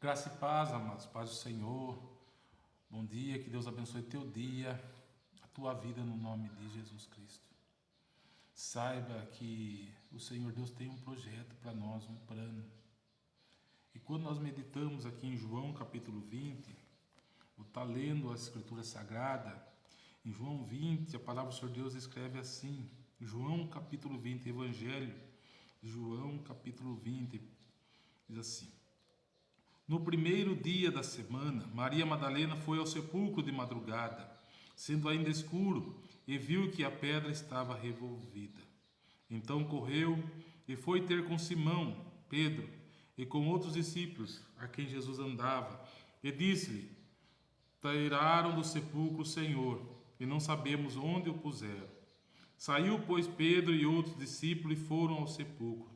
Graça e paz, amados, paz do Senhor. Bom dia, que Deus abençoe teu dia, a tua vida no nome de Jesus Cristo. Saiba que o Senhor Deus tem um projeto para nós, um plano. E quando nós meditamos aqui em João capítulo 20, vou estar lendo a Escritura Sagrada, em João 20, a palavra do Senhor Deus escreve assim, João capítulo 20, Evangelho, João capítulo 20, diz assim: No primeiro dia da semana, Maria Madalena foi ao sepulcro de madrugada, sendo ainda escuro, e viu que a pedra estava revolvida. Então correu e foi ter com Simão, Pedro, e com outros discípulos, a quem Jesus andava, e disse-lhe: Tiraram do sepulcro o Senhor, e não sabemos onde o puseram. Saiu, pois, Pedro e outros discípulos e foram ao sepulcro.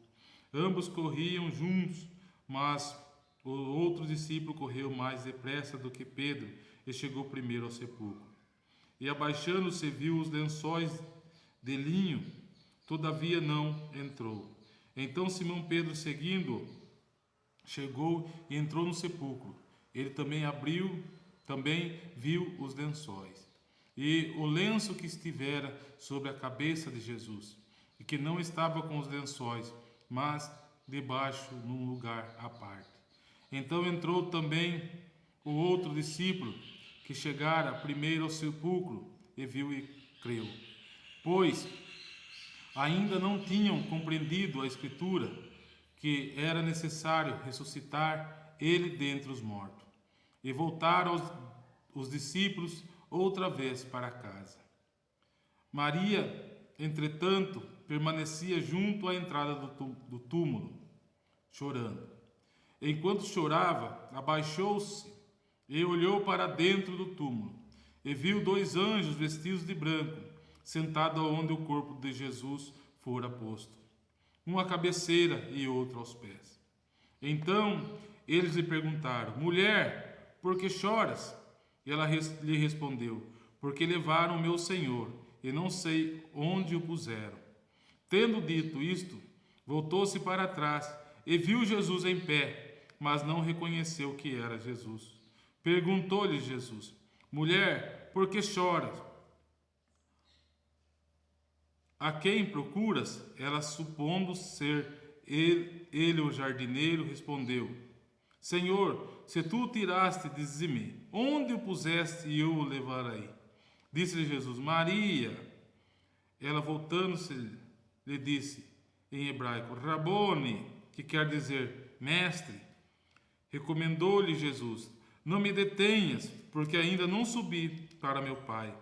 Ambos corriam juntos, mas o outro discípulo correu mais depressa do que Pedro e chegou primeiro ao sepulcro. E abaixando-se viu os lençóis de linho, todavia não entrou. Então Simão Pedro, seguindo, chegou e entrou no sepulcro. Ele também viu os lençóis e o lenço que estivera sobre a cabeça de Jesus, e que não estava com os lençóis, mas debaixo num lugar à parte. Então entrou também o outro discípulo, que chegara primeiro ao sepulcro, e viu e creu. Pois ainda não tinham compreendido a Escritura, que era necessário ressuscitar ele dentre os mortos. E voltaram os discípulos outra vez para casa. Maria, entretanto, permanecia junto à entrada do túmulo, chorando. Enquanto chorava, abaixou-se e olhou para dentro do túmulo, e viu dois anjos vestidos de branco, sentados onde o corpo de Jesus fora posto, um à cabeceira e outro aos pés. Então eles lhe perguntaram: Mulher, por que choras? E ela lhe respondeu: Porque levaram o meu Senhor, e não sei onde o puseram. Tendo dito isto, voltou-se para trás e viu Jesus em pé, mas não reconheceu que era Jesus. Perguntou-lhe Jesus: Mulher, por que choras? A quem procuras? Ela, supondo ser ele o jardineiro, respondeu: Senhor, se tu o tiraste, dize-me, onde o puseste e eu o levarei? Disse-lhe Jesus: Maria. Ela, voltando-se, lhe disse em hebraico: Rabone, que quer dizer mestre. Recomendou-lhe Jesus: Não me detenhas, porque ainda não subi para meu Pai,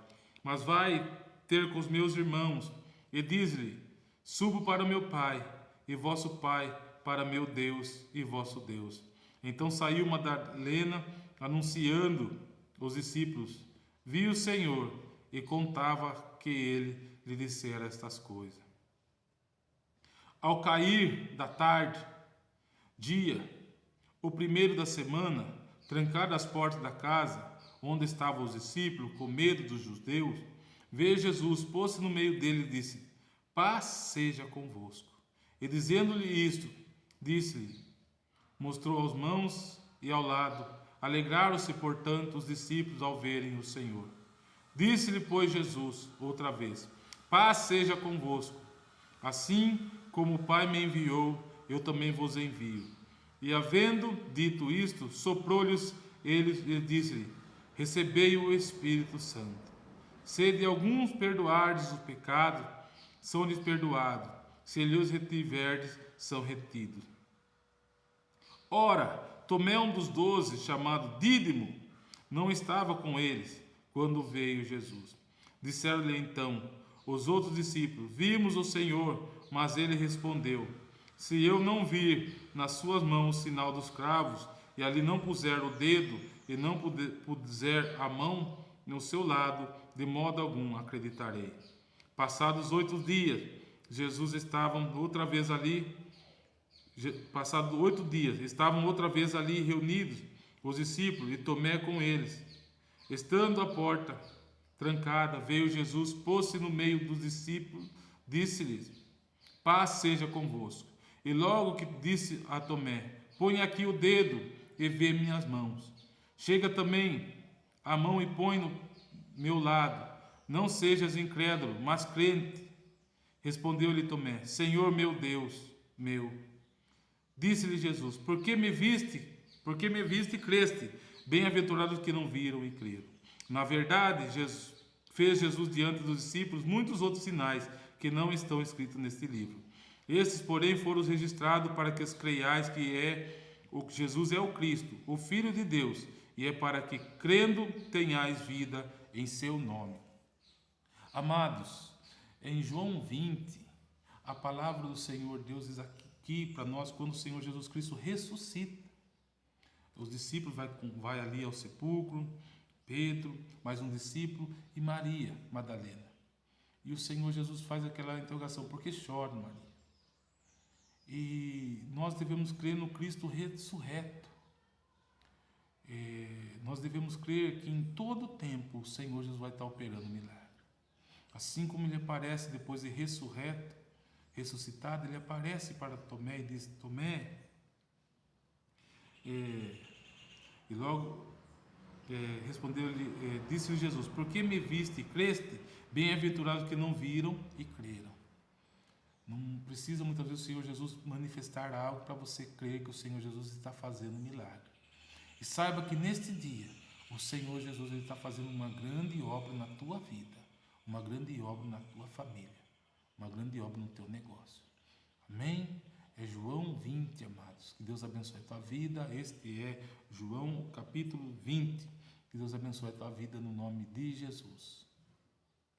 mas vai ter com os meus irmãos, e diz-lhe: Subo para o meu Pai e vosso Pai, para meu Deus e vosso Deus. Então saiu Madalena, anunciando os discípulos: Viu o Senhor, e contava que ele lhe dissera estas coisas. Ao cair da tarde, dia, o primeiro da semana, trancado as portas da casa, onde estavam os discípulos, com medo dos judeus, veio Jesus, pôs-se no meio dele e disse: Paz seja convosco. E dizendo-lhe isto, disse-lhe, mostrou as mãos e ao lado. Alegraram-se, portanto, os discípulos ao verem o Senhor. Disse-lhe, pois, Jesus, outra vez: Paz seja convosco. Assim como o Pai me enviou, eu também vos envio. E havendo dito isto, soprou-lhes ele e disse-lhe: Recebei o Espírito Santo. Se de alguns perdoardes o pecado, são-lhes perdoados. Se lhes retiverdes, são retidos. Ora, Tomé, um dos 12, chamado Dídimo, não estava com eles quando veio Jesus. Disseram-lhe então os outros discípulos: Vimos o Senhor. Mas ele respondeu: Se eu não vir nas suas mãos o sinal dos cravos, e ali não puser o dedo, e não puser a mão no seu lado, de modo algum acreditarei. Passados 8 dias, estavam outra vez ali reunidos os discípulos, e Tomé com eles. Estando a porta trancada, veio Jesus, pôs-se no meio dos discípulos, disse-lhes: Paz seja convosco. E logo que disse a Tomé: Põe aqui o dedo e vê minhas mãos. Chega também a mão e põe no meu lado. Não sejas incrédulo, mas crente. Respondeu-lhe Tomé: Senhor meu Deus, meu. Disse-lhe Jesus: Por que me viste e creste? Bem-aventurados que não viram e creram. Na verdade, fez Jesus diante dos discípulos muitos outros sinais que não estão escritos neste livro. Estes, porém, foram registrados para que os creiais que Jesus é o Cristo, o Filho de Deus, e é para que, crendo, tenhais vida em seu nome. Amados, em João 20, a palavra do Senhor Deus diz aqui para nós, quando o Senhor Jesus Cristo ressuscita. Os discípulos vai ali ao sepulcro, Pedro, mais um discípulo e Maria Madalena. E o Senhor Jesus faz aquela interrogação: por que chora, Maria? E nós devemos crer no Cristo ressurreto. Nós devemos crer que em todo tempo o Senhor Jesus vai estar operando milagre. Assim como ele aparece depois de ressuscitado, ele aparece para Tomé e diz: Tomé, e logo respondeu-lhe, disse-lhe Jesus: Por que me viste e creste? Bem-aventurados que não viram e creram. Não precisa muitas vezes o Senhor Jesus manifestar algo para você crer que o Senhor Jesus está fazendo um milagre. E saiba que neste dia o Senhor Jesus ele está fazendo uma grande obra na tua vida, uma grande obra na tua família, uma grande obra no teu negócio. Amém? É João 20, amados. Que Deus abençoe a tua vida. Este é João capítulo 20. Que Deus abençoe a tua vida no nome de Jesus.